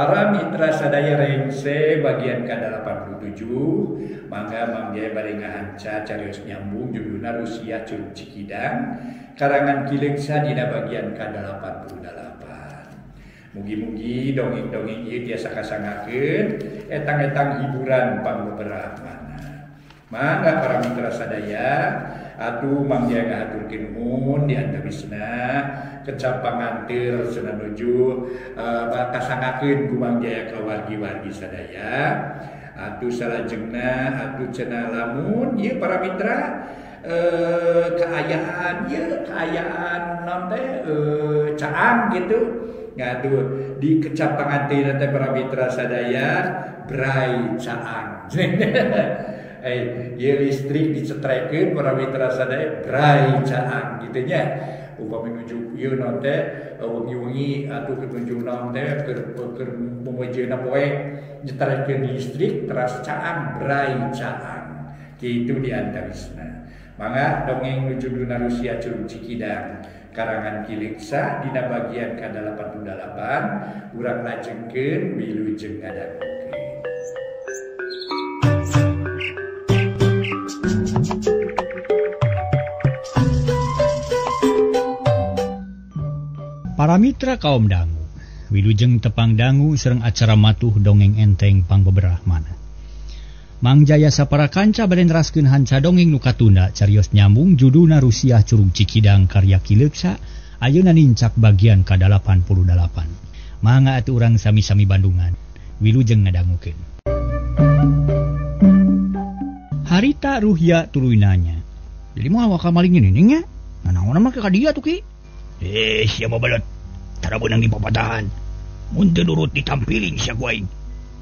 Para mitra sadaya rengse bagian ke-87 mangga Mang Jaya bari ngahanca carios nyambung judulna Rusia Curug Cikidang karangan Kilengsa dina bagian ke-88. Mugi-mugi dongeng-dongeng ieu tiasa kasangakeun etang-etang hiburan pangbeberapana. Mangga para mitra sadaya atuh Mang Jaya ngahaturkeun nuhun di antawisna kecap pangantir cenah nuju kasangakeun ku Mang Jaya ka wargi-wargi sadaya. Atuh salajengna atuh cenah lamun ieu para mitra keayaan naon teh caang gitu. Ngaduh di kecap pangantir teh para mitra sadaya brai caang. Ieu listrik dicetrekeun para mitra sadaya brai caang kitu nya. Upami nuju ieu naon teh wengi-wengi atuh nuju naon teh keur mumeujeuna poe nyetrekeun listrik teras caang brai caang. Kitu di antawisna. Mangga dongeng nuju duna Rusia Curug Cikidang karangan Kilengsa dina bagian ke-88 urang lajengkeun wilujeng ngadangukeun. Para mitra kaum dangu, wilujeng tepang dangu sareng acara matuh dongeng enteng pangbeberahmana. Mang Jaya sapara kanca bade neraskeun hanca dongeng nu katunda carios nyambung judulna Rusia Curug Cikidang karya Kilengsa ayeuna nincak bagian ke-88. Mangga atuh urang sami-sami Bandungan wilujeng ngadangukeun. Harita Ruhya tuluy nanya, "Jadi moal wakal maling ini nya? Nanaon mah ka dia tuh ki?" Sia mah balet. Tara beunang di papatahan. Mun teu nurut ditampiling sia ku aing.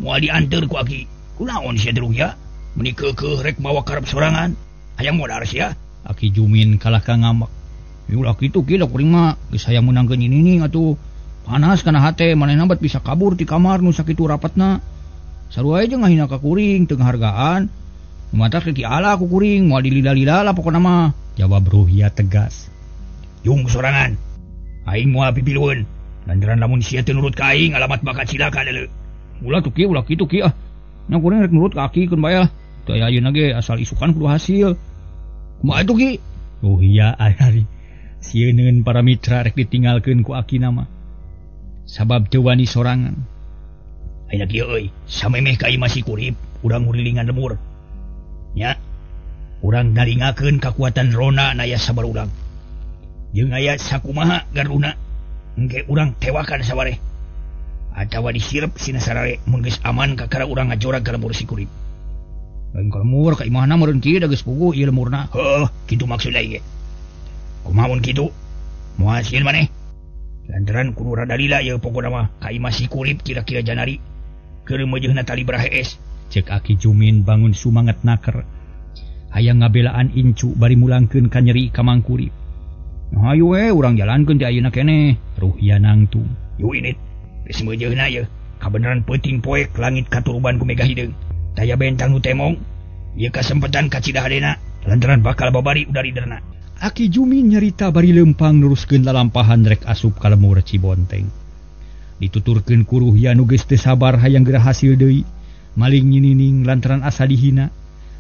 Moal dianteur ku aki. Kunaon sia Ruhya? Meni keukeuh rek mawa karep sorangan. Hayang modal sia. Aki Jumin kalah ka ngamak. Ulah kitu ki da kuring mah geus hayang meunangkeun ini atuh. Panas kana hate manehna bet bisa kabur ti kamar nu sakitu rapatna. Sarua aja ngahina ka kuring teu ngahargaan. Matak ti ala ku kuring moal dilila-lila pokona mah. Jawab Ruhya tegas. Yung sorangan. Aing moal pipilueun. Lantaran lamun sia teu nurut ka aing alamat bakal cilaka deuleu. Ulah kitu ki ah. Nya kuring rek nurut ka aki keun bae lah. Teu aya ayeuna ge asal isukan kudu hasil. Kumaha atuh ki? Ruhya ari sieun para mitra rek ditinggalkeun ku aki nama. Sabab teu wani sorangan. Ayeuna kieu euy, samemeh ka ieu masih kurip, urang ngurilingan lemur. Nya, urang ngalingakeun kakuatan rona naya sabar urang. Jeung aya sakumaha garuna engke urang tewakan sabareh. Atawa disirep sina sarare mun geus aman kakara urang ngajorag ka lemur si kurip. Lain ka lemur ka imahna meureun kieu da geus puguh ieu lemurna. Heuh, kitu maksud aing ge. Kumaha mun kitu? Moal sieun maneh. Lantaran kudu rada lila ieu pokona mah ka imah si kurip kira-kira janari keur meujeuhna tali barahees. Cek Aki Jumin bangun sumanget naker. Hayang ngabelaan incu bari mulangkeun ka nyeri ka Mang Kurip. Hayu we urang jalankeun ti ayeuna keneh. Ruhya nangtung. Yu init. Geus meujeuhna ieu kabeneran peuting poek langit katuruban ku Mega Hideung. Daya bentang nu temong. Ieu kasempatan kacidahadena lantaran bakal babari udari derna. Aki Jumin nyarita bari lempang nuruskeun lalampahan rek asup ka lemur Cibonteng. Dituturkeun ku Ruhya nu geus teu sabar hayang geura hasil deui. Maling nyinining lantaran asa dihina,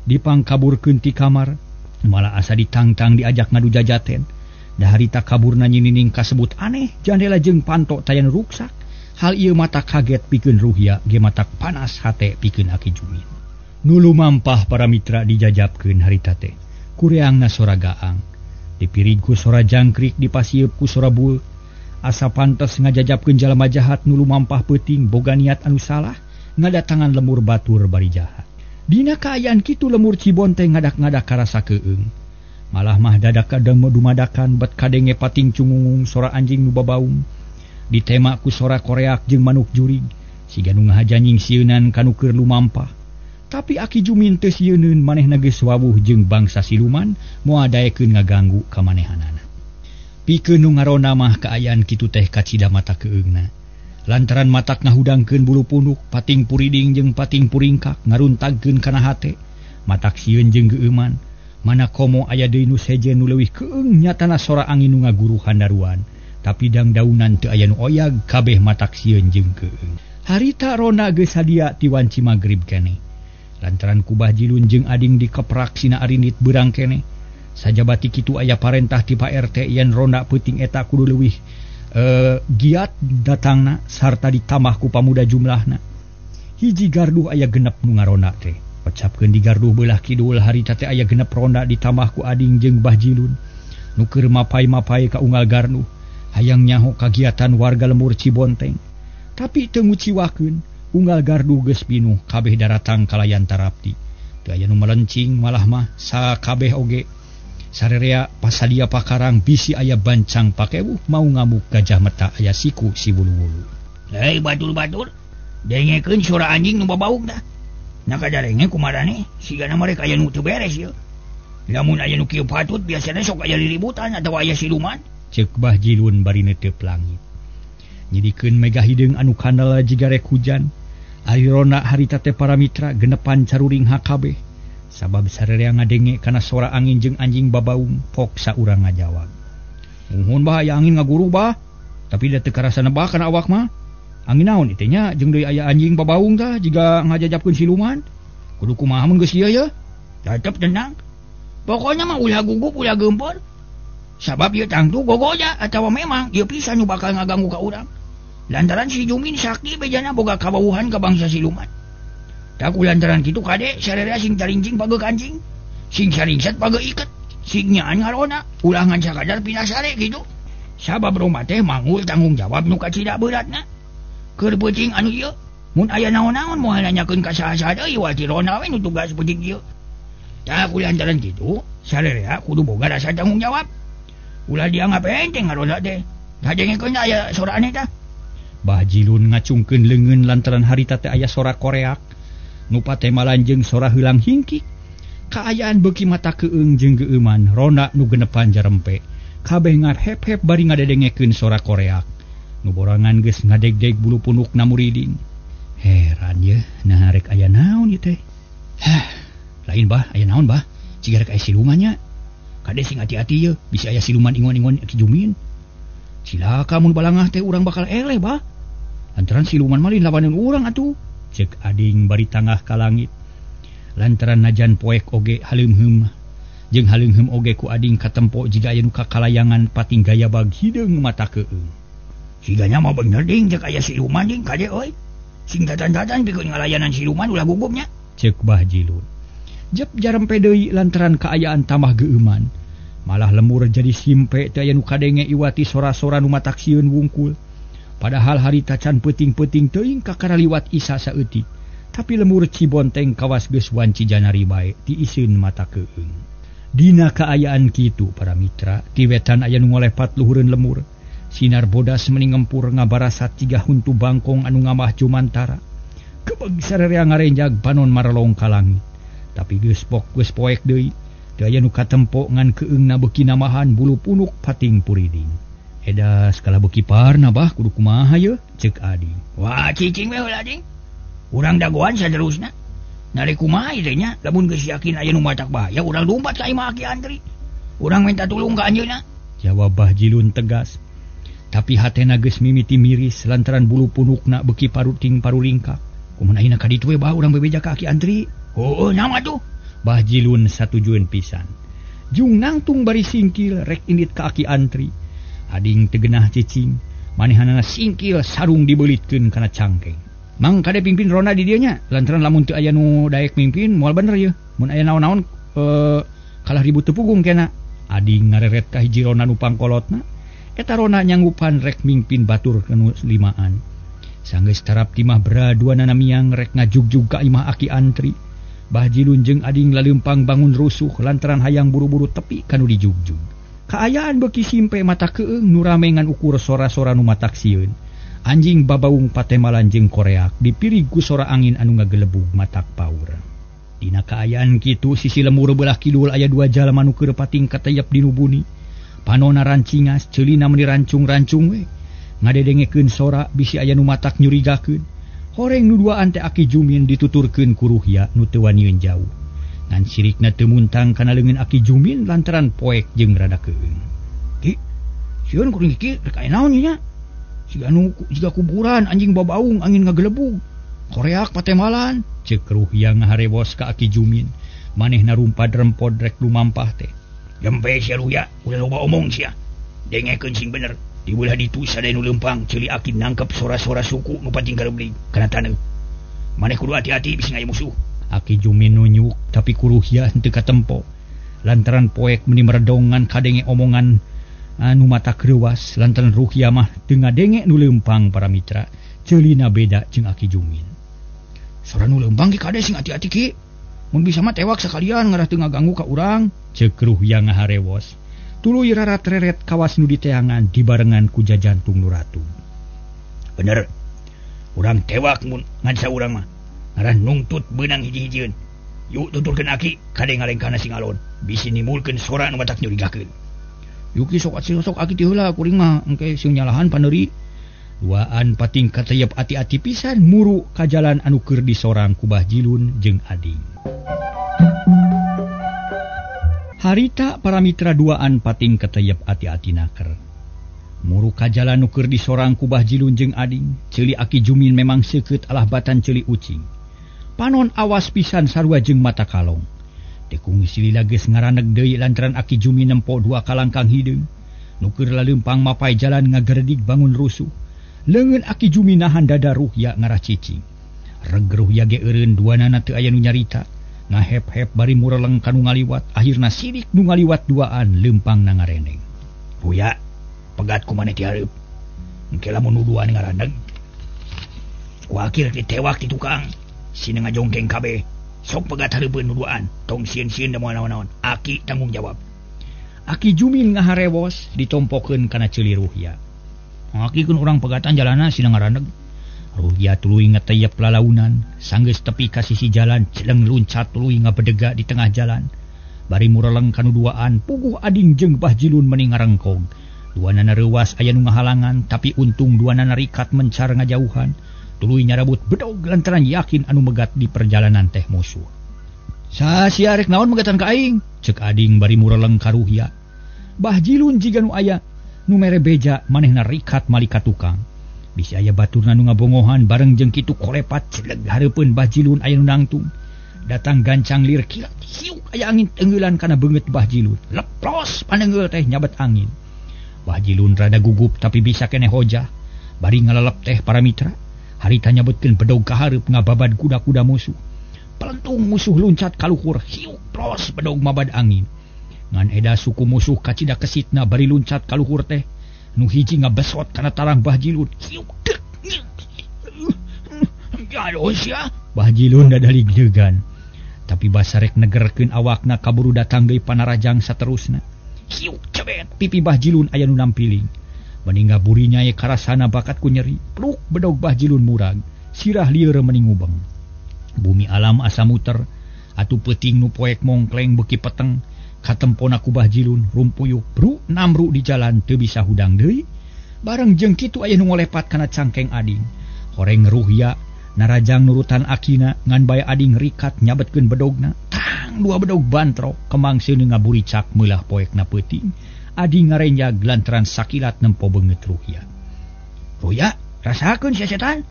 dipangkaburkeun ti kamar, malah asa ditangtang diajak ngadu jajaten. Da harita kaburna nyinining kasebut aneh, jandela jeung panto tayan ruksak. Hal ieu matak kaget pikeun Ruhya, ge matak panas hate pikeun Aki Jumin. Nu lumampah para mitra dijajabkeun harita teh. Kureangna sora gaang, dipirig ku sora jangkrik dipasieup ku sora bueuk. Asa pantes ngajajabkeun jalma jahat nu lumampah peuting boga niat anu salah. Ngadatangan lemur batur bari jahat. Dina kaayaan kitu lemur Cibonteng ngadak-ngadak karasa keueung. Malah mah dadak kadang dumadakan bet kadenge pating cungungung sora anjing nu babaung. Ditema ku sora koreak jeung manuk jurig. Siga nu ngahajanjing sieunan kanu keur lumampah. Tapi Aki Jumin teu sieuneun manehna geus wawuh jeung bangsa siluman moal daekeun ngaganggu ka manehanana. Pikeun nu ngarona mah kaayaan kitu teh kacida mata keueungna. Lantaran matak ngahudangkeun bulu punuk, pating puriding jeung pating puringkak ngaruntagkeun kana hate. Matak sieun jeung geueuman, mana komo aya deui nu sejen nu leuwih keung nyatana sora angin nu ngaguru handaruan, tapi dang daunan teu aya nu oyag kabeh matak sieun jeung keung. Harita Rona geus sadia ti wanci magrib keneh. Lantaran kubah Jilun jeung ading dikeprak sina arinit beurang keneh. Sajabati kitu aya parentah ti Pak RT yen Rona peuting eta kudu leuwih giat datangna sarta ditambah ku pamuda jumlahna. Hiji garduh aya genep nu ngarona teh. Pecapkeun di garduh beulah kidul harita teh aya genep ronda ditambah ku ading jeung Bah Jilun. Nu keur mapai-mapai ka unggal garduh hayang nyaho kagiatan warga lembur Cibonteng. Tapi teu nguciwakeun unggal garduh geus pinuh kabeh daratang kalayan tarapti. Teu aya nu melencing malah mah sakabeh oge. Sarerea pasadia pakarang bisi aya bancang pakewuh mau ngamuk gajah mata aya siku si bulu-bulu. Hei batur-batur, dengekeun suara anjing nu babaug dah. Nakadarenge kumarane sigana mereka aya nu teu beres ieu. Lamun aya nu kieu patut biasana sok aya riributan atawa aya siluman. Ceuk Bah Jilun bari netep langit. Nyidikeun mega hideung anu kandal jiga rek hujan. Ari Rona harita teh para mitra genepan caruring hakabeh. Sabab sarerea ngadenge kana suara angin jeung anjing babaung pok saurang ngajawab. Muhun bah aya angin ngaguru bah, tapi da teu karasa nebah kana awak mah. Angin naon ieu teh nya jeung deui aya anjing babaung tah jiga ngajajabkeun siluman. Kudu kumaha mun geus ieu ya? Tetep tenang. Pokoknya mah ulah gugup ulah geumpeur. Sabab ieu tangtu gogoja atawa memang ieu pisan nu bakal ngaganggu ka urang. Lantaran si Jumin sakti bejana boga kabawuhan ka bangsa siluman. Tak lantaran kitu kade sarerea sing taringcing page kancing, sing saringset page iket, sing nyaan ngarona ulah ngan sakadar pinasare kitu. Sabab rumah teh mangul tanggung jawab nu kacida beratna. Keur peuting anu ieu, mun aya naon-naon moal nanyakeun ka saha-saha deui wati Rona we nu tugas peuting ieu. Tak lantaran kitu sarerea kudu boga rasa tanggung jawab. Ulah dianggap enteng ngarona teh. Hadengekeun aya sorane tah. Bah Jilun ngacungkeun leungeun lantaran harita teh aya sora koreak. Nu pate malanjeng sora heulang hingki. Kaayaan beuki mata keung jeung geueuman Rona nu genepan jarempe. Kabeh ngahep-hep bari ngadedengekeun sora koreak. Nu borangan geus ngadegdeg bulu punukna muriding. Heran ye, nah rek aya naon ieu teh? Lain bah, aya naon bah? Ciga rek aya siluman nya. Kade sing hati-hati ye, bisa aya siluman ingon-ingon Ki Jumin. Cilaka mun balangah teh urang bakal eleh bah. Lantaran siluman malin lawanan urang atuh. Cek ading bari tangah ka langit. Lantaran najan poek oge haleumheum jeung haleumheum oge ku ading katempo jiga aya nu kakalayangan pating gaya bag hideung mata keung. Siganya mah bener ding cek aya siluman ding kade euy. Sing datan-datan pikeun ngalayanan siluman ulah gugupnya. Cek Bah Jilun. Jep jarempe deui lantaran kaayaan tambah geueuman. Malah lemur jadi simpe teu aya nu kadenge iwati sora-sora nu matak sieun wungkul. Padahal harita can peuting-peuting teuing kakara liwat isa saeutik. Tapi lemur Cibonteng kawas geus wanci janari bae ti iseun mata keung. Dina kaayaan kitu para mitra, ti wetan aya nu ngolepat luhureun lemur. Sinar bodas meni ngempur ngabarasat ciga huntu bangkong anu ngamah jumantara. Kebeg sarerea ngarenjag panon marelong ka langit. Tapi geus poek deui. Teu aya nu katempo ngan keungna beuki namahan bulu punuk pating puriding. Eda skala beuki parna bah kudu kumaha ye? Ceuk Adi. Wah cicing we heula ding. Urang dagoan saterusna. Nari kumaha ieu nya lamun geus yakin aya nu matak bahaya urang lumpat ka imah Ki Antri. Urang minta tulung ka anjeunna. Jawab Bah Jilun tegas. Tapi hatena geus mimiti miris lantaran bulu punukna beuki paruting parulingkak. Kumaha ayeuna ka ditu we bah urang bebeja ka Ki Antri. Heueuh nama tuh. Bah Jilun satujueun pisan. Jung nangtung bari singkil rek indit ka Ki Antri. Ading tegenah cicing, manehanana singkil sarung dibeulitkeun kana cangkeng. Mang kade pimpin Rona di dieu nya, lantaran lamun teu aya nu daek mimpin moal bener ye. Mun aya naon-naon kalah ribut teu pugung kena. Ading ngareret ka hiji Rona nu pangkolotna, eta Rona nyanggupan rek mimpin batur kanu limaan. Sanggeus tarap timah beraduanana miang rek ngajugjug ka imah Ki Antri. Bah Jilun jeung ading laleumpang bangun rusuh lantaran hayang buru-buru tepi kanu dijugjug. Kaayaan beuki simpe mata keung nu rame ngan ukur sora-sora nu matak sieun. Anjing babaung patemalan jeung koreak dipirig ku sora angin anu ngagelebug matak paur. Dina kaayaan kitu sisi lemur belah kidul aya dua jalma nu keur pating katayap dinu buni. Panonna rancingas ceulina meni rancung-rancung we. Ngadedengekeun sora bisi aya nu matak nyurigakeun. Horeng nu duaan teh Aki Jumin dituturkeun ku Ruhya nu teu wanieun jauh. Ngan sirikna teu muntang kana leungeun Aki Jumin lantaran poek jeung rada keung. Ki, sieun kuring iki rek aya naon nya? jika kuburan anjing babaung angin ngagelebug. Koreak patemalan, cek Ruhya ngaharewos ka Aki Jumin. Manehna rumpad rempod rek lumampah teh. Gempe sia Ruhya, udah loba omong sia. Dengekeun sing bener. Diulah ditu sadaya nu leumpang ceuli Aki nangkep sora-sora suku nu pating kareubling kana taneuh. Maneh kudu hati-hati bisi ngaya musuh. Aki Jumin nunyuk tapi ku Ruhya henteu katempo. Lantaran poek meni meredongan kadenge omongan anu mata kreuwas lantaran Ruhya mah teu ngadenge nu leumpang para mitra. Ceulina beda jeung Aki Jumin. Sora nu leumpang ki kade sing hati-hati ki. Mun bisa mah tewak sakalian ngarah teu ngaganggu ka urang, ceuk Ruhya ngaharewos. Tuluy rarat-reret kawas nu diteangan dibarengan ku jajantung nu ratu. Bener. Urang tewak mun ngan saurang mah. Ngarah nungtut beunang hiji-hijieun. Yuk tuturkeun Aki kade ngalengkana sing alon. Bisi nimulkeun sora nu matak nyurigakeun. Yuki sok Aki ti heula kuring mah engke sing nyalahan paneuri. Duaan pating katayep ati-ati pisan muru ka jalan anu keur disorang ku Bahjilun jeung Ading. Harita para mitra duaan pating katayep ati-ati naker. Muru ka jalan anu keur disorang ku Bahjilun jeung Ading, ceuli Aki Jumin memang seukeut alah batan ceuli ucing. Panon awas pisan sarua jeung mata kalong. Tekung silila geus ngaraneg deui lantaran Aki Jumin nempo dua kalangkang hideung. Nu keur laleumpang mapai jalan ngageredig bangun rusuh. Leungeun Aki Jumin nahan dada Ruhya ngarah cicing. Reg Ruhya ge eureun duanana teu aya nu nyarita. Ngahep-hep bari mureleng kanu ngaliwat. Akhirna sidik nu ngaliwat duaan leumpang na ngareneng. Ruhya, pegat ku maneh ti hareup. Engke lamun nu duaan ngaraneg. Ku akhir ditewak ti tukang. Sina ngajongkeng kabeh. Sok pegat hareupeun nu duaan. Tong sieun-sieun da moal naon-naon. Aki tanggung jawab. Aki Jumin ngaharewos ditompokeun kana ceuli Ruhya. Ngakikeun urang pegatan jalanan sina ngaraneg. Ruhya tuluy ngatayep lalaunan, sanggeus tepi ka sisi jalan, celeng luncat tuluy ngabedega di tengah jalan. Bari mureleng kanu duaan, puguh Ading jeung Bahjilun meni ngarengkog. Duanana reuwas aya nu ngahalangan, tapi untung duanana rikat mencar ngajauhan. Tuluy nyarabut bedog lantaran yakin anu megat di perjalanan teh musuh. Sasia rek naon megatan ka aing? Ceuk Ading bari mureleng ka Ruhya. Bahjilun jiga nu aya nu mere beja manehna rikat malika tukang. Bisi aya baturna nu ngabongohan bareng jeung kitu kolepat celeg hareupeun Bahjilun aya nu nangtung. Datang gancang lir kilat hiuk aya angin tenggeulan kana beungeut Bahjilun. Leplos paneungeul teh nyabet angin. Bahjilun rada gugup tapi bisa keneh hojah. Bari ngalelep teh para mitra. Harita nyabetkeun bedog ka hareup ngababad kuda-kuda musuh. Pelentung musuh luncat ka luhur hiuk plos bedog mabad angin. Ngan eda suku musuh kacida kesitna bari luncat ka luhur teh. Nu hiji ngabesot kana tarang Bahjilun. Sia Bahjilun dadalig deugan. Tapi basarek negerkeun awakna kaburu datang deui panarajang saterusna. Hiuk cebet pipi Bahjilun aya nu nampiling. Meningga burinya ye karasana bakat ku nyeri. Pluk bedog Bahjilun murag. Sirah lieur meni ngubeng. Bumi alam asa muter. Atu peuting nu poek mongkleng beuki peteng. Katempona ku Bahjilun rumpuyuk bru namru di jalan teu bisa hudang deui. Bareng jeung kitu aya nu ngolepat kana cangkeng Ading. Horeng Ruhya narajang nurutan akina ngan bae Ading rikat nyabetkeun bedogna. Tang dua bedog bantro kemang seuneung ngaburicak meulah poekna peuting. Ading ngarenjag lantaran sakilat nempo beungeut Ruhya. Ruhya, rasakeun sia setan?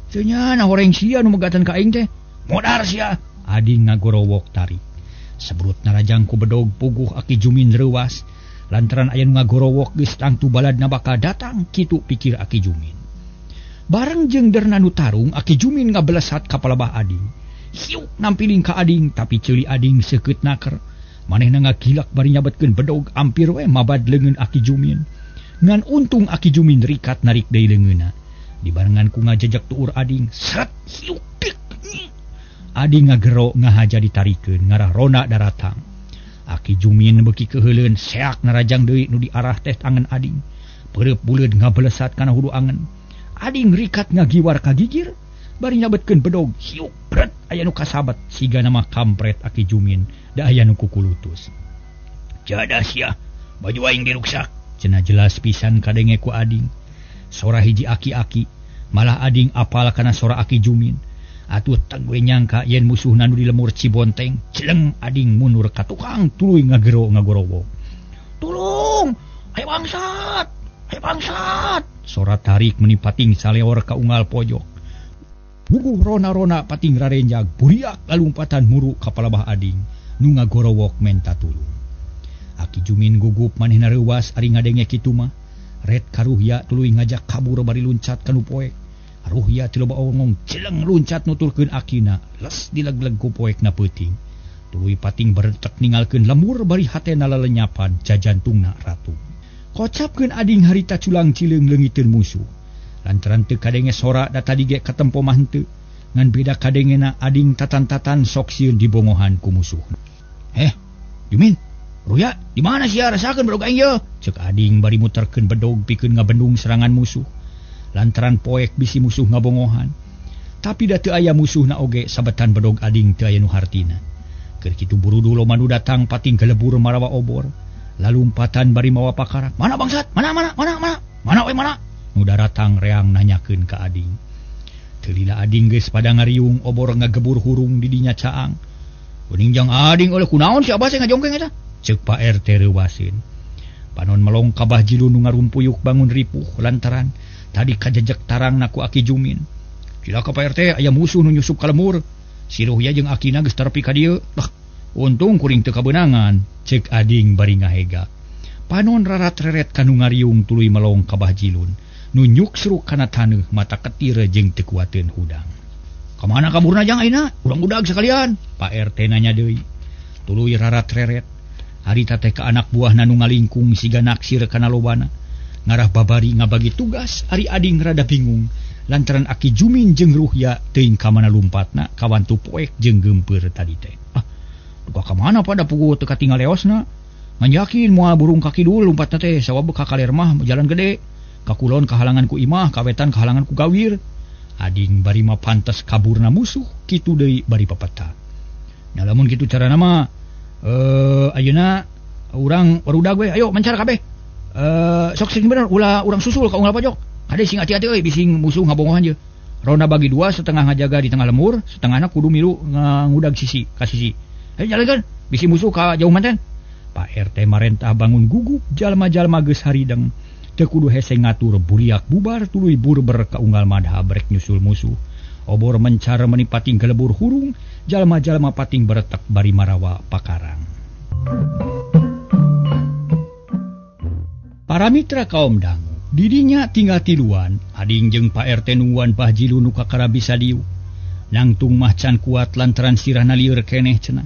Teu nya na horeng sia nu megatan ka aing teh. Modar sia. Ading ngagorowok tarik. Sebrut narajang ku bedog puguh Aki Jumin reuwas lantaran aya nu ngagorowok geus tangtu baladna bakal datang kitu pikir Aki Jumin. Bareng jeung derna nu tarung Aki Jumin ngabelesat ka palebah Ading. Hiuk nampiling ka Ading tapi ceuli Ading seukeut naker. Manehna ngagilak bari nyabetkeun bedog ampir we mabad leungeun Aki Jumin. Ngan untung Aki Jumin rikat narik deui leungeunna. Dibarengan ku ngajejek tuur Ading, sret hiuk dik. Ading ngagero ngahaja ditarikeun ngarah rona daratang. Aki Jumin beuki keheuleun seak narajang deui nu diarah teh tangan Ading. Peureup buleud ngabelesat kana hulu angen. Ading rikat ngagiwar ka gigir bari nyabetkeun bedog hiuk bret aya nu kasabet siga nama kampret Aki Jumin da aya nu kukulutus. Jadah sia baju aing diruksak cenah jelas pisan kadenge ku Ading. Sora hiji aki-aki malah Ading apal kana sora Aki Jumin. Atuh tangwe nyangka yen musuhna nu di lemur Cibonteng. Celeng Ading mundur ka tukang tuluy ngagero ngagorowok. Tulung! Ayo bangsat! bangsat sorat tarik menipating saleor ka unggal pojok. Bubuh rona-rona pating rarenjag buriak galumpatan muru ka palabah ading nu ngagorowok menta tulung. Aki Jumin gugup manehna reuwas ari ngadenge kitu mah. Red karuhya tuluy ngajak kabur bari luncat kanu poek. Ruhya teu loba ongong celeng luncat nutulkeun akina les dilegleg ku poekna peuting. Tuluy pating beretek ningalkeun lemur bari hatena lelenyapan jajantungna ratu. Kocapkeun ading harita culang cileung leungiteun musuh. Lantaran teu kadenge sora da tadi ge katempo mah henteu. Ngan beda kadengena ading tatan-tatan sok sieun dibongohan ku musuh. Jumin, Ruya, di mana sia rasakeun bedog aing ye? Ceuk ading bari muterkeun bedog pikeun ngabendung serangan musuh. Lantaran poek bisi musuh ngabongohan. Tapi da teu aya musuhna oge sabetan bedog ading teu aya nu hartina. Keur kitu burudu loma nu datang pating kelebur marawa obor. Lalumpatan bari mawa pakarak. Mana bangsat? Mana? Mana we mana? Nu daratang reang nanyakeun ka ading. Teu lila ading geus pada ngariung obor ngagebur hurung di dinya caang. Geuning jang ading oleh kunaon si Abah ngajongkeng eta? Ceuk Pak RT reuwaseun. Panon melong kabah jilu nu ngarumpuyuk bangun ripuh lantaran tadi kajejek tarangna ku Aki Jumin. Cilaka Pak RT aya musuh nu nyusup ka lemur. Si Ruhya jeung akina geus terepi ka dieu. Untung kuring teu kabeunangan, ceuk ading bari ngahega. Panon rarat-reret kanu ngariung tuluy melong kabah jilun. Nu nyuksruk kana taneuh mata ketir jeung teu kuateun hudang. Kamana kaburna jang ayeuna? Urang budak sekalian. Pak RT nanya deui. Tuluy rarat-reret. Harita teh ka anak buahna nu ngalingkung siga naksir kana lobana. Ngarah babari ngabagi tugas, ari ading rada bingung. Lantaran Aki Jumin jeung Ruhya teuing ka mana lumpatna kawantu poek jeung geumpeur tadi teh. Duka ka mana pada puguh teu katinggal leosna? Ngan yakin moal burung kaki dulu lompatna teh sabab ka kaler mah jalan gede. Ka kulon kahalangan ku imah, kawetan kahalangan ku gawir. Ading bari mah pantes kaburna musuh, kitu deui bari papeta. Nya lamun kitu carana mah ayeuna urang barudag we, ayo mencar kabeh. Sok sing bener ulah urang susul ka unggal pojok. Hade sing hati-hati euy bising musuh ngabongohan je. Ronda bagi dua, setengah ngajaga di tengah lemur, setengahna kudu milu ngudag sisi ka sisi. Ayo jalankeun, bisi musuh ka jauh manten. Pak RT marentah bangun gugup, jalma-jalma geus harideng. Teu kudu hese ngatur buriak bubar tuluy burber ka unggal madha brek nyusul musuh. Obor mencar menipating kelebur hurung, jalma-jalma pating beretek bari marawa pakarang. Para mitra kaum dangu, didinya tinggal tiluan, ading jeung Pak RT nungguan Bah Jilu nu kakara bisa diu. Nangtung mah can kuat lantaran sirahna lieur keneh cenah.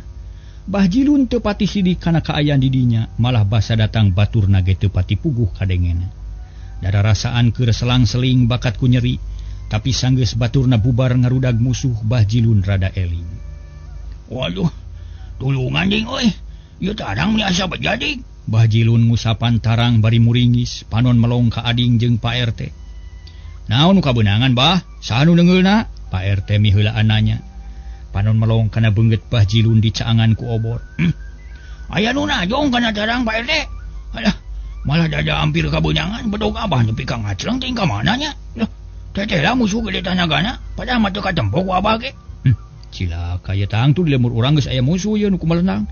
Bah Jilun teu pati sidik kana kaayaan didinya, malah basa datang baturna ge teu pati puguh kadengena. Dada rasaan keur selang-seling bakat ku nyeri, tapi sanggeus baturna bubar ngarudag musuh Bah Jilun rada eling. Waduh, tulungan ding euy. Ieu tarang nya asa bajadig. Bah Jilun ngusapan tarang bari muringis, panon melong ka ading jeung Pak RT. Naon nu kabeunangan Bah? Saha nu deungeulna? Pak RT miheulaan nanya. Panon melong kana beungeut Bah Jilun di caangan ku obor. Aya nu najong kana tarang Pak RT. Alah, malah dada hampir kabeunangan bedog Abah nepi ka ngacleng teuing ka mana nya? Teteh lah musuh gede tanagana, padahal mah teu katempo ku Abah ge. Cilaka ieu tang tu di lemur urang geus aya musuh ieu nu kumalenang.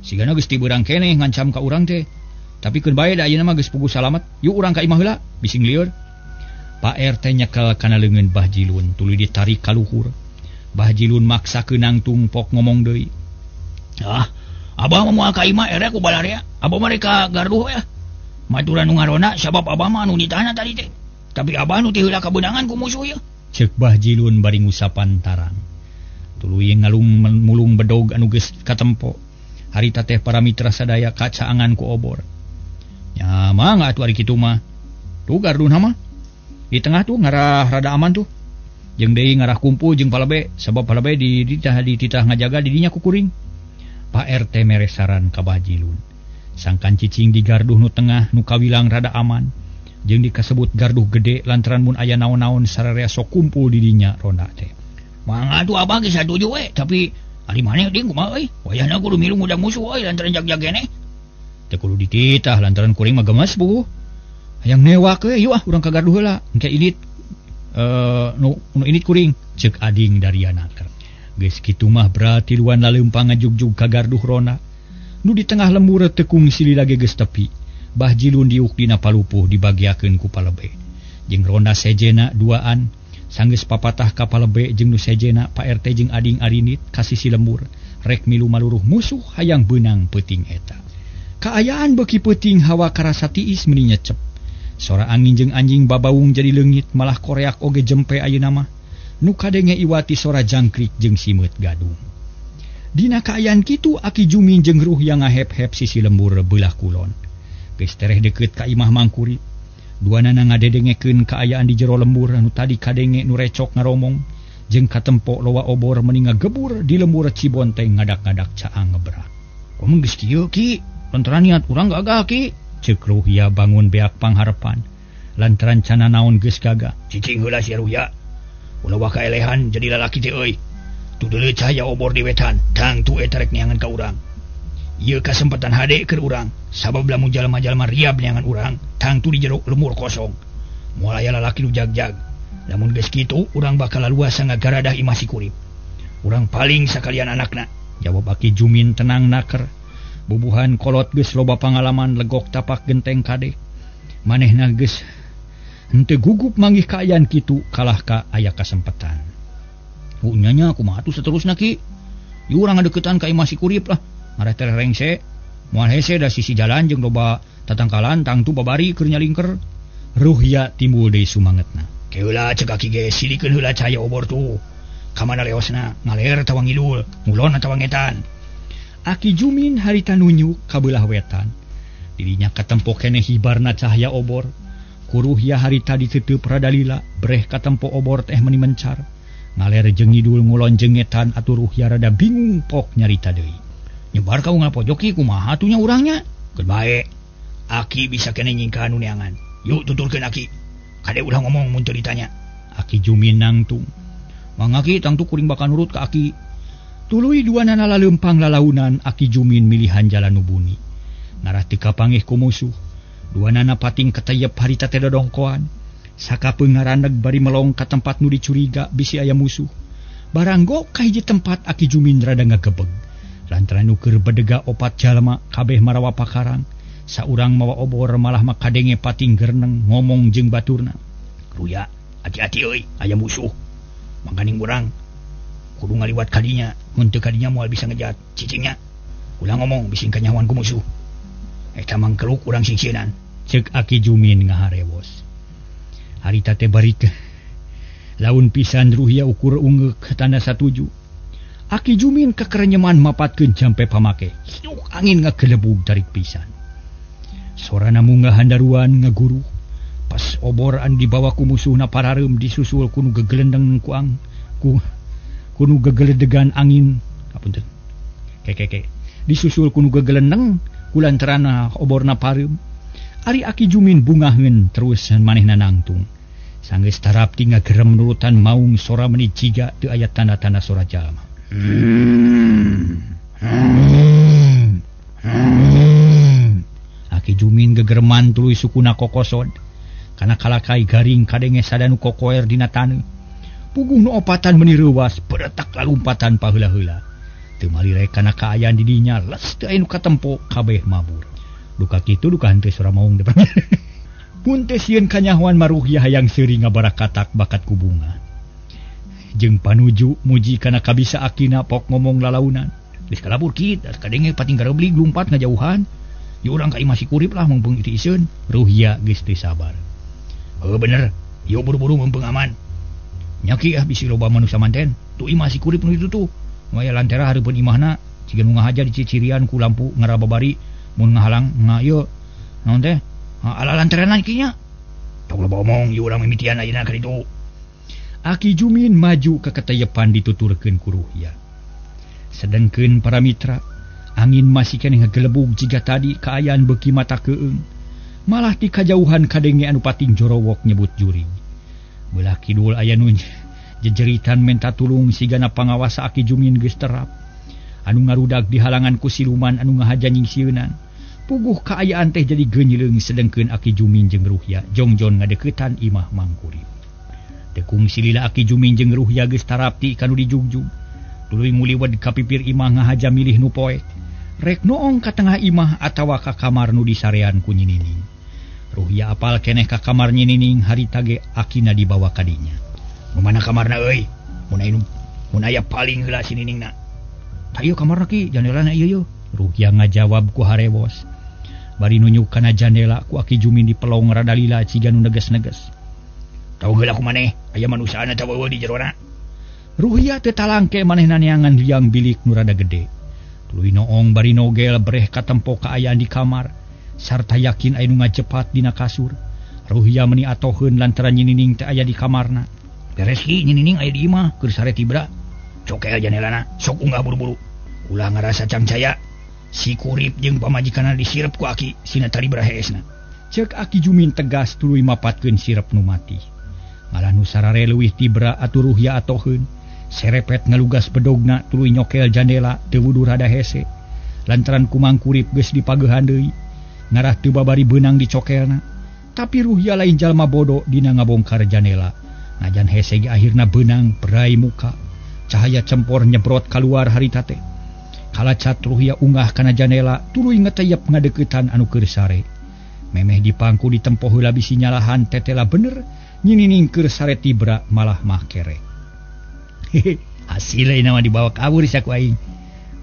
Sigana geus ti beurang keneh ngancam ka urang teh. Tapi keun bae da ayeuna mah geus puguh salamet. Yuk urang ka imah heula, bising lieur. Pak RT nyekel kana leungeun Bah Jilun tuluy ditarik ka luhur. Bah Jilun maksa nangtung pok ngomong deui. Abah mah moal ka imah ere ku balarea. Abah mah reka garduh ya. Maturan nu ngarona sabab Abah mah anu ditana tadi teh. Tapi Abah nu teu heula kabeunangan ku musuh ieu. Ceuk Bah Jilun bari ngusapan tarang. Tuluy ngalung mulung bedog anu geus katempo. Harita teh para mitra sadaya kacaangan ku obor. Nya mangga atuh ari kitu mah. Tuh garduna mah. Di tengah tuh ngarah rada aman tuh. Jeung deui ngarah kumpul jeung palabe, sabab palabe di titah ngajaga didinya ku kuring. Pak RT mere saran ka Bah Jilun. Sangkan cicing di garduh nu tengah nu kawilang rada aman. Jeung dikasebut garduh gede lantaran mun aya naon-naon sararea sok kumpul di dinya ronda teh. Mangga tuh Abah geus satuju we, tapi ari maneh ding kumaha euy? Wayahna kudu milu ngudag musuh euy lantaran jag-jagene. Teu kudu dititah lantaran kuring mah gemes puguh. Hayang newak we, yuk urang ka garduh heula. Engke init nu init kuring, ceuk ading dari anaker. Geus kitu mah berarti luan laleumpang ngajugjug ka garduh rona. Nu di tengah lembur tekung silila ge geus tepi. Bahjilun diuk dina palupuh dibagiakeun ku palebe. Jeung ronda sejena duaan, sanggeus papatah ka palebe jeung nu sejena Pak RT jeung ading arinit kasisi lembur rek milu maluruh musuh hayang beunang peuting eta. Kaayaan beuki peuting hawa karasa tiis meuni nyecep. Sora angin jeung anjing babaung jadi leungit malah koreak oge jempe ayeuna mah. Nu kadenge iwati sora jangkrik jeung simeut gadung. Dina kaayaan kitu Aki Jumin jeung Ruhya ngahep-hep sisi lembur beulah kulon. Geus tereh deukeut ka imah Mangkurip. Duanana ngadedengekeun kaayaan di jero lembur anu tadi kadenge nu recok ngaromong jeung katempo loba obor meuni ngagebur di lembur Cibonteng ngadak-ngadak caang ngebrak. Komo geus kieu Ki, lantaran niat urang gagah Ki, ceuk Ruhya bangun beak pangharepan. Lantaran cana naon geus gagah. Cicing heula si Ruhya. Ulah waka elehan jadi lalaki teh euy. Tu deuleu cahaya obor di wetan, tang tu eta rek neangan ka urang. Ieu kasempatan hade keur urang, sabab lamun jalma-jalma riab neangan urang, tang tu di jero lembur kosong. Moal aya lalaki nu jag-jag. Lamun geus kitu, urang bakal laluasa ngagaradah imah si Kurip. Urang paling sakalian anakna. Jawab Aki Jumin tenang naker. Bubuhan kolot geus loba pangalaman legok tapak genteng kade. Manehna geus henteu gugup manggih kaayaan kitu kalah ka aya kasempatan. Nyanya kumaha atuh saterusna Ki? Ieu urang ngadeuketan ka imah si Kurip lah. Ngareh teh rengse, moal hese da sisi jalan jeung loba tatangkalan tangtu babari keur nyalingker. Ruhya timbul deui sumangetna. Keula ceuk Aki ge silikeun heula cahaya obor tu. Ka mana leosna? Ngaler tawa ngidul, ngulon atawa ngetan. Aki Jumin harita nunjuk ka beulah wetan. Dirinya katempo keneh hibarna cahaya obor. Kuruhya harita diteuteub rada lila, breh katempo obor teh meuni mencar. Ngaler jeung ngidul ngulon jeung ngetan atuh Ruhya rada bingung pok nyarita deui. Nyebar ka unggal pojok Ki kumaha atunya urangnya? Keur bae. Aki bisa keneh nyingkahan nu neangan. Yuk tuturkeun Aki. Kade ulah ngomong mun teu ditanya. Aki Jumin nangtung. Mangga Ki tangtu kuring bakal nurut ka Aki. Tuluy duanana laleumpang lalaunan Aki Jumin milihan jalan nu buni. Ngarah teu kapangih ku musuh. Duanana pating ketayep harita teh dodongkoan. Sakapeung ngaraneg bari melong ka tempat nu dicuriga bisi aya musuh. Baranggo ka hiji tempat Aki Jumin rada ngagebeg. Lantaran nu keur bedega opat jalma kabeh marawa pakarang. Saurang mawa obor malah makadenge pating gerneng ngomong jeung baturna. Ruya, hati-hati euy, aya musuh. Mangganing urang kudu ngaliwat kadinya, mun teu kadinya moal bisa ngejat cicingnya. Ulah ngomong bising kanyawan ku musuh. Eta mangkeluk urang singsieunan, ceuk Aki Jumin ngaharewos. Harita teh bari laun pisan Ruhya ukur ungeuk tanda satuju. Aki Jumin kekerenyeman mapatkeun jampe pamake. Hiuk angin ngagelebug tarik pisan. Sorana munggah handaruan ngaguru. Pas obor an dibawa ku musuhna parareum disusul ku nu gegelendeng ku nu gegeledegan angin. Apunten. Keke. Disusul ku nu gegelendeng kulantarana oborna pareum. Ari Aki Jumin bungaheun terus manehna nangtung. Sanggeus tarapti ngagerem nurutan maung sora meuni ciga teu aya tanda-tanda sora jalma. Aki Jumin gegereman tuluy sukuna kokosod. Kana kalakai garing kadenge sadanu kokoer dina taneuh. Puguh nu opatan meuni reuwas beretak lalumpatan paheula-heula. Teu malirek kana kaayaan di dinya les teu aya nu katempo kabeh mabur. Duka kitu duka henteu sora maung depan. Mun teh sieun kanyahoan Maruhya hayang seuring ngabarakatak bakat ku bunga. Jeung panuju muji kana kabisa akina pok ngomong lalaunan. Geus kalabur kieu kadenge pating gareblig lumpat ngajauhan. Ieu urang ka imah si Kurip lah mumpung itu iseun. Ruhya geus teu sabar. Heuh bener, ieu buru-buru mumpung aman. Nya Ki bisi loba manusia manten. Tu imah si Kurip nu itu tuh. Nu aya lantera hareupeun imahna ciga nu ngahaja di cicirian ku lampu ngarababari mun ngahalang ieu naon teh? Ala lantaran kieu nya. Tong loba omong ieu urang mimitian ayeuna ka ditu. Aki Jumin maju ke ketayepan dituturkeun ku Ruhya. Sedengkeun para mitra, angin masih keneh ngagelebug jiga tadi kaayaan beuki mata keung. Malah ti kajauhan kadenge anu pating jorowok nyebut juring. Beulah kidul aya nu jejeritan menta tulung sigana pangawasa Aki Jumin geus terap. Anu ngarudag di halangan ku siluman anu ngahaja nyingsieunan. Puguh kaayaan teh jadi geunyeuleung sedengkeun Aki Jumin jeung Ruhya jongjon ngadeuketan imah Mangkurip. Tekung silila Aki Jumin jeung Ruhya geus tarapti kanu dijugjug. Tuluy nguliwed ka pipir imah ngahaja milih nu poek. rek noong ka tengah imah atawa ka kamar nu disarean ku Nyinining. Ruhya apal keneh ka kamar Nyinining harita ge akina dibawa kadinya. Mana kamarna euy? Mun aya paling heula si Niningna. Hayu kamarna ki, jandelana ieu. Ruhya ngajawab ku harewos. Bari nunjuk kana jandela ku Aki Jumin di pelong rada lila ciga nu neges-neges. Tahu heula kumaneh, aya manusaana teu eueuh di jerona. Ruhya teu talangke manehna neangan liang bilik nu rada gede. Tuluy noong bari nogel breh katempo kaayaan di kamar sarta yakin aya nu ngajepat dina kasur. Ruhya meuni atoheun lantaran Nyinining teu aya di kamarna. Beres ki Nyinining aya di imah keur sare tibra. Cokel jandelana, sok unggah buru-buru. Ulah ngarasa cangcaya. Si Kurip jeung pamajikanna disirep ku Aki sina tari beraheesna. Ceuk Aki Jumin tegas tuluy mapatkeun sirep nu mati. Malah nu sarare leuwih tibra atuh Ruhya atoheun. Serepet ngalugas bedogna tuluy nyokel jandela teu wudu rada hese. Lantaran kumang Kurip geus dipageuhan deui. Ngarah teu babari beunang dicokelna. Tapi Ruhya lain jalma bodoh dina ngabongkar jandela. Ngajan hese ge akhirna beunang perai muka. Cahaya cempor nyebrot kaluar harita teh. Kalacat Ruhya unggah kana jandela tuluy ngeteyep ngadeuketan anu keur sare. Memeh di pangku ditempo heula bisi nyalahan tetela bener Nyinining keur sare tibra malah mah kere. Hasil nama dibawa kabur saku aing.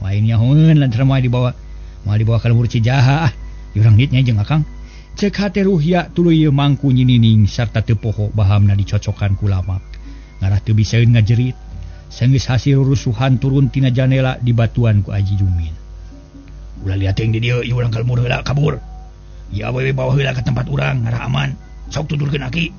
Wain nyahoeun lantaran moal dibawa ka lembur Cijaha. Urang ditnya jeung Akang. Ceuk hate Ruhya tuluy mangku Nyinining sarta teu poho bahamna dicocokan ku lamak. Ngarah teu bisaeun ngajerit. Senggeus hasil rusuhan turun tina jandela di batuan ku Aji Jumin. Ulah lihat yang di dieu ieu urang kalmur heula kabur. Ya awewe bawa heula ka tempat urang ngarah aman. Sok tuturkeun Aki.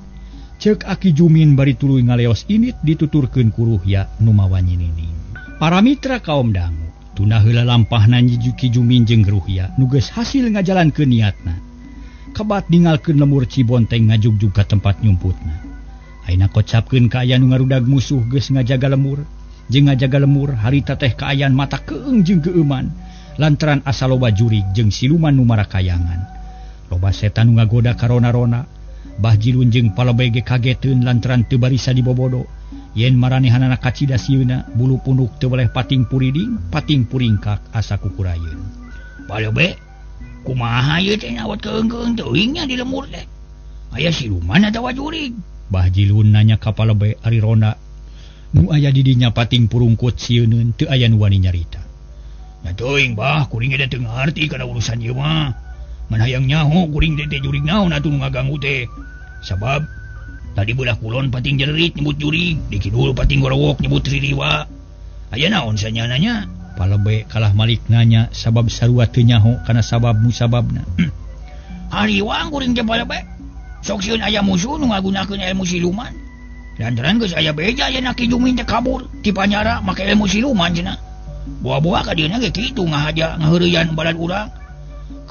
Ceuk Aki Jumin bari tuluy ngaleos init dituturkeun ku Ruhya nu mawa Nyinining. Para mitra kaum dangu, tunda heula lampahna Ki Jumin jeung Ruhya nu geus hasil ngajalankeun niatna. Kebat ninggalkeun lemur Cibonteng ngajugjug ka tempat nyumputna. Ayeuna kocapkeun ka aya nu ngarudag musuh geus ngajaga lemur. Jeung ngajaga lemur harita teh kaayaan mata keung jeung geueuman lantaran asa loba jurig jeung siluman nu marakayangan. Loba setan nu ngagoda karona-rona. Bah Jilun jeung Palebe ge kageteun lantaran teu barisa dibobodo. Yen maranehanana kacida sieuna bulu punduk teu boleh pating puriding, pating puringkak asa kukurayeun. Palebe, kumaha ieu teh nyawat keung-keung teuing nya di lemur teh? Aya siluman atawa jurig? Bah Jilun nanya ka Palebe ari ronda. Nu aya di dinya pating purungkut sieunun teu aya nu wani nyarita. Nya teuing bah, kuring ge teu ngarti kana urusan ieu mah. Ngan hayang nyaho kuring teh jurig naon atuh nu ngaganggu teh. Sabab tadi belah kulon pating jerit nyebut jurig, di kidul pating gorowok nyebut ririwa. Aya naon sanyananya? Palebe kalah malik nanya sabab sarua teu nyaho kana sabab musababna. Hariwang kuring teh Palebe. Sok sieun aya musuh nu ngagunakeun ilmu siluman. Lantaran geus aya beja yen Ki Jumin teh kabur ti Panyara make ilmu siluman cenah. Buah-buah ka dieu ge kitu ngahaja ngaheureuyan balad urang.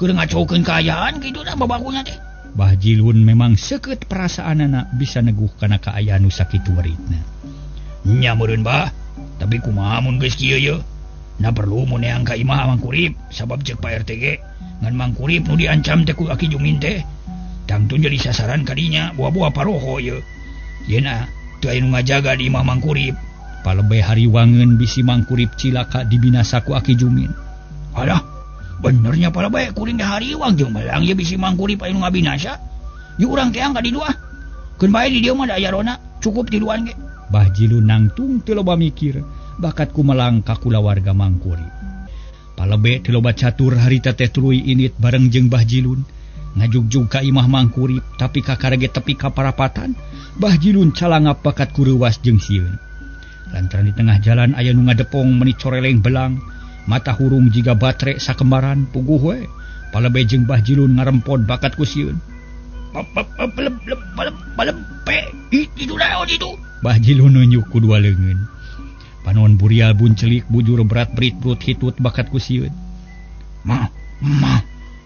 Keur ngacokeun kaayaan kitu dah babakunya teh. Bah Jilun memang seukeut perasaanana bisa neguh kana kaayaan nu sakitu weritna. Nya meureun bah, tapi kumaha mun geus kieu ye? Na perlu mun neang ka imah Mang Kurip sabab ceuk Pak RT ge ngan Mang Kurip nu diancam teh ku Aki Jumin teh. Tangtun jadi sasaran kadinya buah-buah paroho ye. Yeuna teu aya nu ngajaga di imah Mang Kurip. Palebe hariwangeun bisi Mang Kurip cilaka dibinasa ku Aki Jumin. Alah, benernya Palebe kuring teh hariwang jeung balang ye bisi Mang Kurip aya nu ngabinasa. Yu urang teh angka di dua. Keun bae di dieu mah da aya rona, cukup tiluan ge. Bah Jilun nangtung teu loba mikir, bakat kumelang ka kulawarga Mang Kurip. Palebe teu loba catur harita teh tuluy init bareng jeung Bah Jilun. Ngajugjug ka imah Mang Kurip tapi kakarege tepi ka parapatan Bah Jilun calangap bakat kureuwas jeung sieun. Lantaran di tengah jalan aya nu ngadepong meni coreleng belang, mata hurung jiga batre sakembaran puguh we. Palebe jeung Bah Jilun ngarempod bakat ku sieun. Palebe, itu naon itu? Bah Jilun nunjuk ku dua leungeun. Panon burial buncelik bujur berat berit-brut hitut bakat ku sieun.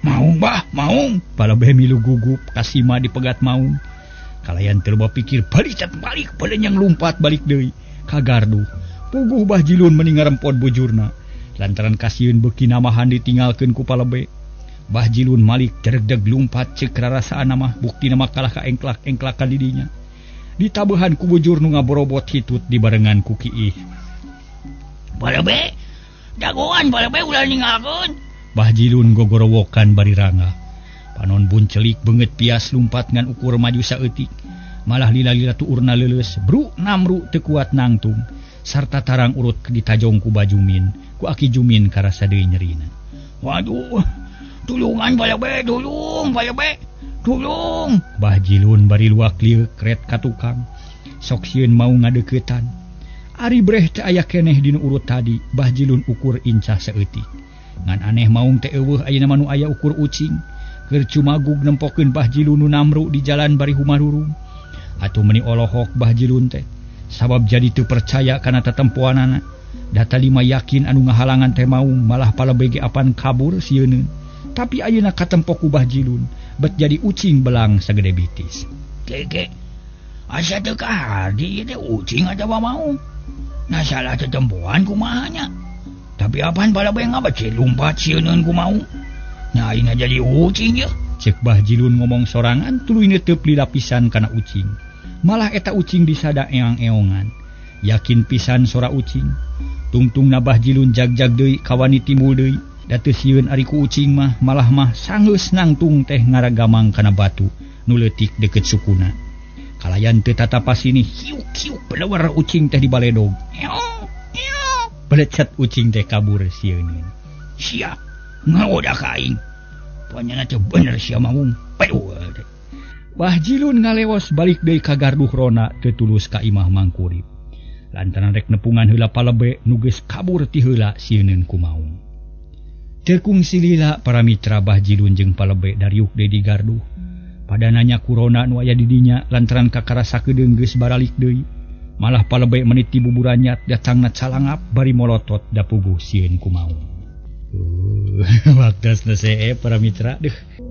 Maung bah, maung. Palebe milu gugup kasima dipegat maung. Kalayan teu loba pikir balicat balik yang lumpat balik deui. Kagarduh puguh Bah Jilun meni ngarempod bujurna. Lantaran kasieun beuki namahan ditinggalkeun ku Palebe. Bah Jilun malik jeregdeg lumpat ceuk rarasaanna mah buktina mah kalah ka engklak-engklakan di dinya. Ditabeuhan ku bujur nu ngaborobot hitut dibarengan ku Kiih. Palebe, jagoan Palebe ulah ninggalkeun. Bahjilun gogorowokan bari rangga. Panon buncelik banget pias lumpat ngan ukur maju saeutik. Malah lila-lila tu urna leuleus, bruk namru teu kuat nangtung. Sarta tarang urut ditajong ku Bajumin, ku Aki Jumin karasa deui nyerina. Waduh, tulungan balabe, tulung balabe, tulung. Bahjilun bari luak lieu kret ka tukang. Sok sieun mau ngadeuketan. Ari breh teu aya keneh dina urut tadi, Bahjilun ukur incah saeutik. Ngan aneh maung teh eueuh ayeuna manu aya ukur ucing. Keur cumagug nempokeun Bahjilun nu namru di jalan bari humarurung. Atuh meuni olohok Bahjilun teh. Sabab jadi teu percaya kana tatempoanana. Data lima yakin anu ngahalangan teh maung malah palebege apan kabur sieun. Tapi ayeuna katempo ku Bahjilun bet jadi ucing belang sagede bitis. Keke. Asa teu kahadi teh ucing atawa maung. Nah salah tetempoan kumaha nya. Tapi apaan palebege ngabece lumpat sieun ku maung. Nya ayeuna jadi ucing ya. Cek Bahjilun ngomong sorangan tuluy neuteub lila pisan kana ucing. Malah eta ucing disada eang-eongan. Yakin pisan sora ucing. Tungtungna Bahjilun jag-jag deui kawani timbul deui. Da teu sieun ari ku ucing mah malah mah sanggeus nangtung teh ngaragamang kana batu nu leutik deukeut sukuna. Kalayan teu tatapas ini hiuk-hiuk beleuwer ucing teh di baledog. Belecet ucing teh kabur sieun. Sia ngaoda ka aing. Panyana teh bener sia maung. Paduh. Bahjilun ngalewas balik deui ka garduh rona teu tulus ka imah mangkurip. Lantaran rek nepungan heula palebe nu geus kabur ti heula sieun ku maung. Teu kungsi lila para mitra Bahjilun jeung palebe dariuk deui di garduh. Padananya ku rona nu aya di dinya lantaran kakarasakeun geus baralik deui. Malah palebe menit ti buburanyat datangna calangap bari molotot da puguh sieun ku maung. Waktasna see para mitra deuh.